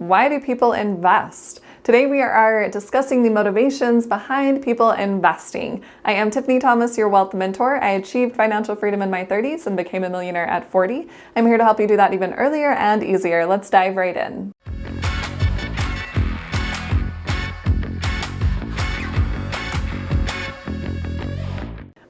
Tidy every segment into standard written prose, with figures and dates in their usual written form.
Why do people invest? Today we are discussing the motivations behind people investing. I am Tiffany Thomas, your wealth mentor. I achieved financial freedom in my 30s and became a millionaire at 40. I'm here to help you do that even earlier and easier. Let's dive right in.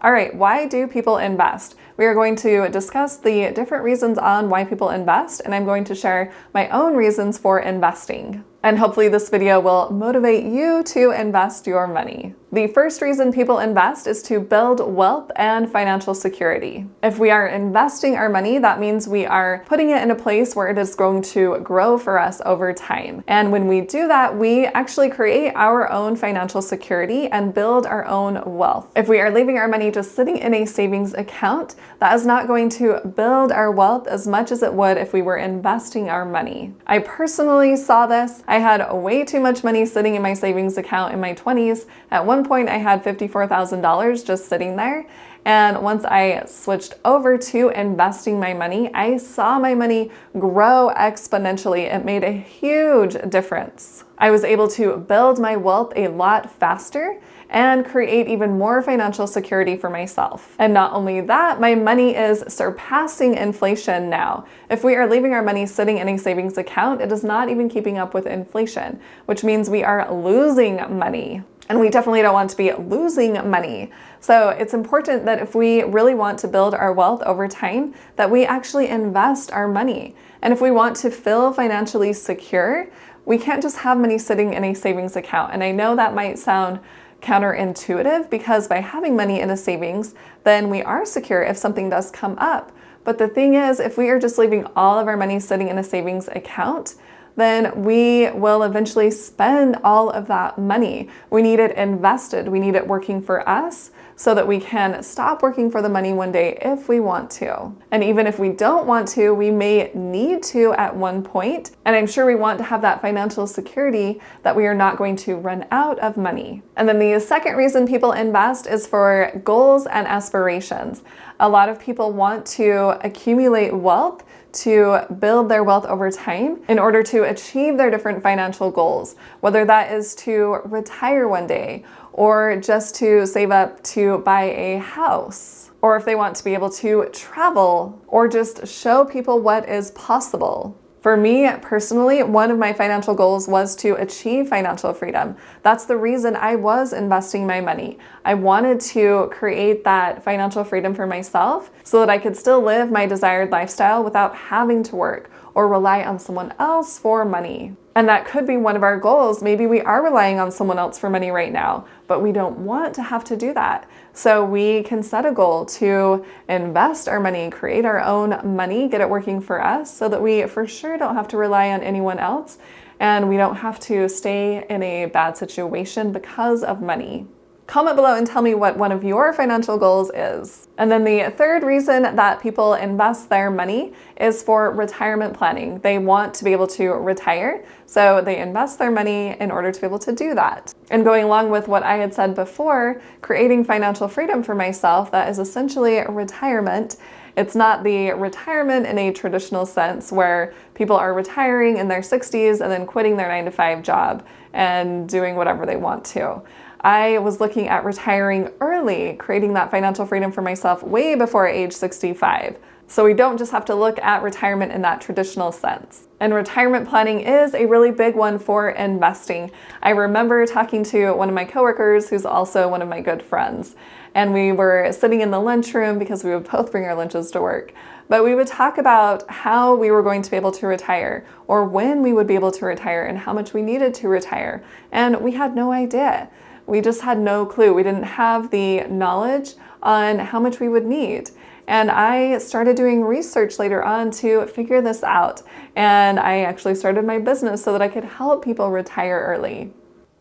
All right, why do people invest? We are going to discuss the different reasons on why people invest, and I'm going to share my own reasons for investing. And hopefully this video will motivate you to invest your money. The first reason people invest is to build wealth and financial security. If we are investing our money, that means we are putting it in a place where it is going to grow for us over time. And when we do that, we actually create our own financial security and build our own wealth. If we are leaving our money just sitting in a savings account, that is not going to build our wealth as much as it would if we were investing our money. I personally saw this. I had way too much money sitting in my savings account in my 20s. At one point, I had $54,000 just sitting there. And once I switched over to investing my money, I saw my money grow exponentially. It made a huge difference. I was able to build my wealth a lot faster and create even more financial security for myself. And not only that, my money is surpassing inflation now. If we are leaving our money sitting in a savings account, it is not even keeping up with inflation, which means we are losing money. And we definitely don't want to be losing money. So it's important that if we really want to build our wealth over time, that we actually invest our money. And if we want to feel financially secure, we can't just have money sitting in a savings account. And I know that might sound counterintuitive because by having money in a savings, then we are secure if something does come up. But the thing is, if we are just leaving all of our money sitting in a savings account, then we will eventually spend all of that money. We need it invested. We need it working for us so that we can stop working for the money one day if we want to. And even if we don't want to, we may need to at one point. And I'm sure we want to have that financial security that we are not going to run out of money. And then the second reason people invest is for goals and aspirations. A lot of people want to accumulate wealth to build their wealth over time in order to achieve their different financial goals, whether that is to retire one day or just to save up to buy a house, or if they want to be able to travel or just show people what is possible. For me personally, one of my financial goals was to achieve financial freedom. That's the reason I was investing my money. I wanted to create that financial freedom for myself so that I could still live my desired lifestyle without having to work or rely on someone else for money. And that could be one of our goals. Maybe we are relying on someone else for money right now, but we don't want to have to do that. So we can set a goal to invest our money, create our own money, get it working for us so that we for sure don't have to rely on anyone else and we don't have to stay in a bad situation because of money. Comment below and tell me what one of your financial goals is. And then the third reason that people invest their money is for retirement planning. They want to be able to retire, so they invest their money in order to be able to do that. And going along with what I had said before, creating financial freedom for myself, that is essentially retirement. It's not the retirement in a traditional sense where people are retiring in their 60s and then quitting their 9-to-5 job and doing whatever they want to. I was looking at retiring early, creating that financial freedom for myself way before age 65. So we don't just have to look at retirement in that traditional sense. And retirement planning is a really big one for investing. I remember talking to one of my coworkers who's also one of my good friends. And we were sitting in the lunchroom because we would both bring our lunches to work. But we would talk about how we were going to be able to retire or when we would be able to retire and how much we needed to retire. And we had no idea. We just had no clue. We didn't have the knowledge on how much we would need. And I started doing research later on to figure this out. And I actually started my business so that I could help people retire early.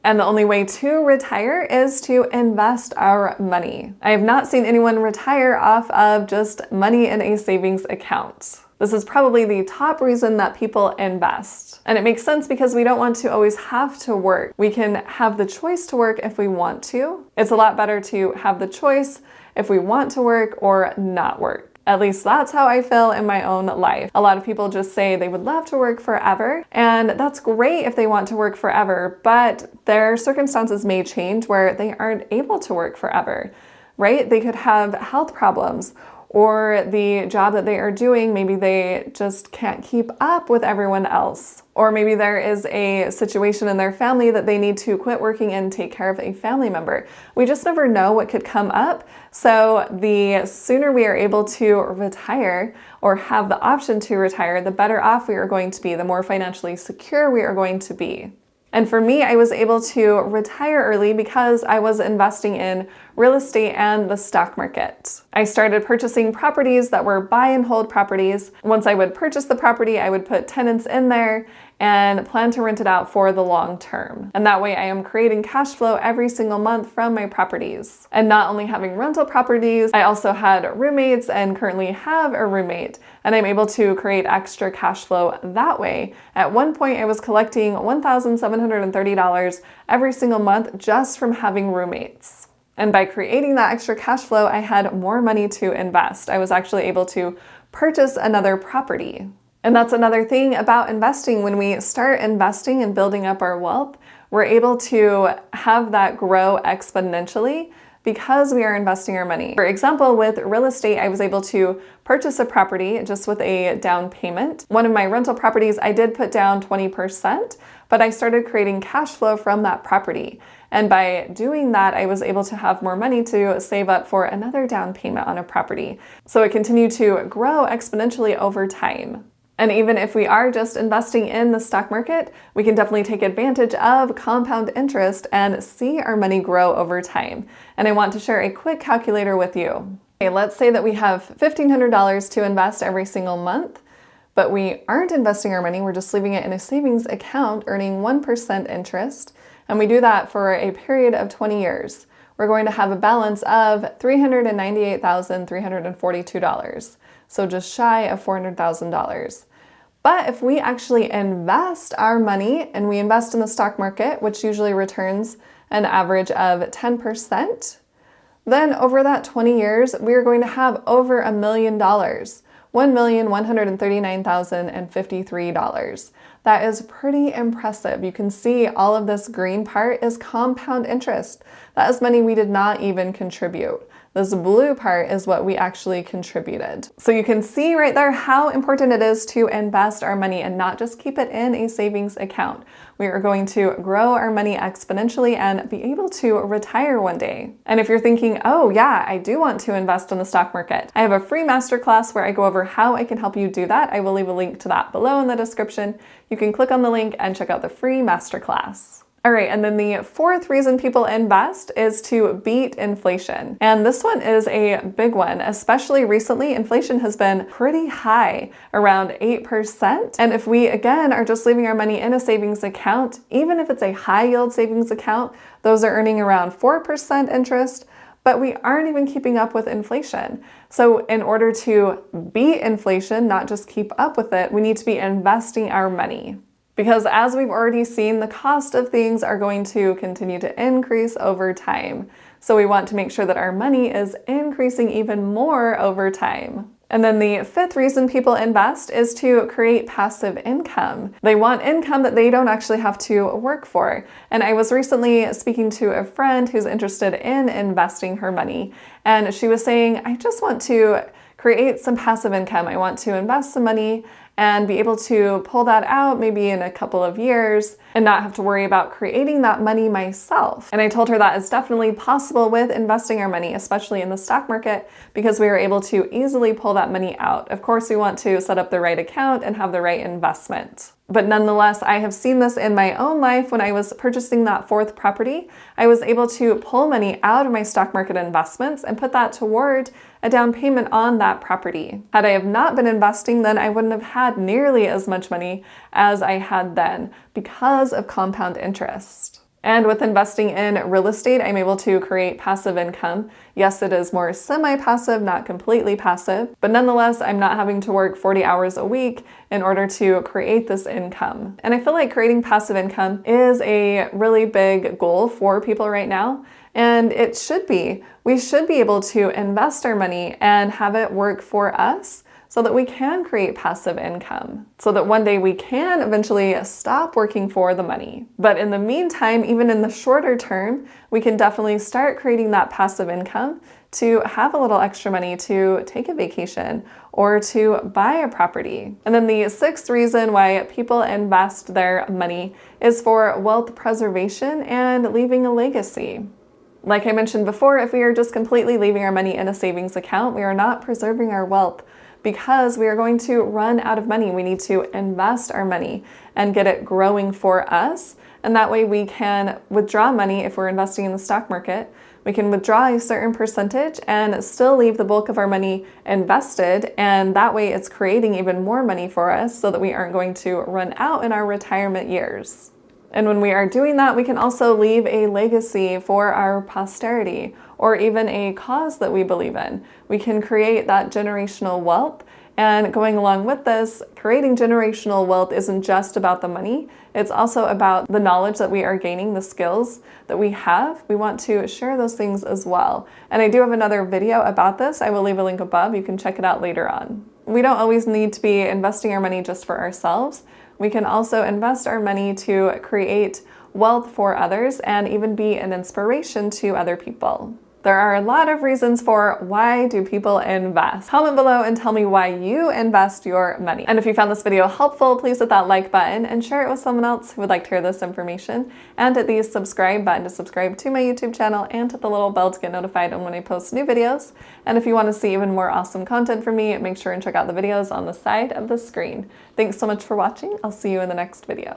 And the only way to retire is to invest our money. I have not seen anyone retire off of just money in a savings account. This is probably the top reason that people invest. And it makes sense because we don't want to always have to work. We can have the choice to work if we want to. It's a lot better to have the choice if we want to work or not work. At least that's how I feel in my own life. A lot of people just say they would love to work forever, and that's great if they want to work forever, but their circumstances may change where they aren't able to work forever, right? They could have health problems, or the job that they are doing, maybe they just can't keep up with everyone else. Or maybe there is a situation in their family that they need to quit working and take care of a family member. We just never know what could come up. So the sooner we are able to retire or have the option to retire, the better off we are going to be, the more financially secure we are going to be. And for me, I was able to retire early because I was investing in real estate and the stock market. I started purchasing properties that were buy and hold properties. Once I would purchase the property, I would put tenants in there and plan to rent it out for the long term. And that way I am creating cash flow every single month from my properties. And not only having rental properties, I also had roommates and currently have a roommate. And I'm able to create extra cash flow that way. At one point, I was collecting $1,730 every single month just from having roommates. And by creating that extra cash flow, I had more money to invest. I was actually able to purchase another property. And that's another thing about investing. When we start investing and building up our wealth, we're able to have that grow exponentially because we are investing our money. For example, with real estate, I was able to purchase a property just with a down payment. One of my rental properties, I did put down 20%, but I started creating cash flow from that property. And by doing that, I was able to have more money to save up for another down payment on a property. So it continued to grow exponentially over time. And even if we are just investing in the stock market, we can definitely take advantage of compound interest and see our money grow over time. And I want to share a quick calculator with you. Okay, let's say that we have $1,500 to invest every single month, but we aren't investing our money, we're just leaving it in a savings account earning 1% interest. And we do that for a period of 20 years. We're going to have a balance of $398,342. So just shy of $400,000. But if we actually invest our money and we invest in the stock market, which usually returns an average of 10%, then over that 20 years, we are going to have over $1 million, $1,139,053. That is pretty impressive. You can see all of this green part is compound interest. That is money we did not even contribute. This blue part is what we actually contributed. So you can see right there how important it is to invest our money and not just keep it in a savings account. We are going to grow our money exponentially and be able to retire one day. And if you're thinking, oh yeah, I do want to invest in the stock market, I have a free masterclass where I go over how I can help you do that. I will leave a link to that below in the description. You can click on the link and check out the free masterclass. All right, and then the fourth reason people invest is to beat inflation. And this one is a big one, especially recently. Inflation has been pretty high, around 8%. And if we, again, are just leaving our money in a savings account, even if it's a high yield savings account, those are earning around 4% interest, but we aren't even keeping up with inflation. So in order to beat inflation, not just keep up with it, we need to be investing our money. Because as we've already seen, the cost of things are going to continue to increase over time. So we want to make sure that our money is increasing even more over time. And then the fifth reason people invest is to create passive income. They want income that they don't actually have to work for. And I was recently speaking to a friend who's interested in investing her money. And she was saying, I just want to create some passive income. I want to invest some money and be able to pull that out maybe in a couple of years and not have to worry about creating that money myself. And I told her that is definitely possible with investing our money, especially in the stock market, because we are able to easily pull that money out. Of course, we want to set up the right account and have the right investment. But nonetheless, I have seen this in my own life. When I was purchasing that fourth property, I was able to pull money out of my stock market investments and put that toward a down payment on that property. Had I have not been investing, then I wouldn't have had nearly as much money as I had then because of compound interest. And with investing in real estate, I'm able to create passive income. Yes, it is more semi-passive, not completely passive, but nonetheless, I'm not having to work 40 hours a week in order to create this income. And I feel like creating passive income is a really big goal for people right now. And it should be. We should be able to invest our money and have it work for us so that we can create passive income, so that one day we can eventually stop working for the money. But in the meantime, even in the shorter term, we can definitely start creating that passive income to have a little extra money to take a vacation or to buy a property. And then the sixth reason why people invest their money is for wealth preservation and leaving a legacy. Like I mentioned before, if we are just completely leaving our money in a savings account, we are not preserving our wealth because we are going to run out of money. We need to invest our money and get it growing for us. And that way we can withdraw money if we're investing in the stock market. We can withdraw a certain percentage and still leave the bulk of our money invested. And that way it's creating even more money for us so that we aren't going to run out in our retirement years. And when we are doing that, we can also leave a legacy for our posterity or even a cause that we believe in. We can create that generational wealth. And going along with this, creating generational wealth isn't just about the money. It's also about the knowledge that we are gaining, the skills that we have. We want to share those things as well. And I do have another video about this. I will leave a link above. You can check it out later on. We don't always need to be investing our money just for ourselves. We can also invest our money to create wealth for others and even be an inspiration to other people. There are a lot of reasons for why do people invest. Comment below and tell me why you invest your money. And if you found this video helpful, please hit that like button and share it with someone else who would like to hear this information. And hit the subscribe button to subscribe to my YouTube channel and hit the little bell to get notified when I post new videos. And if you want to see even more awesome content from me, make sure and check out the videos on the side of the screen. Thanks so much for watching. I'll see you in the next video.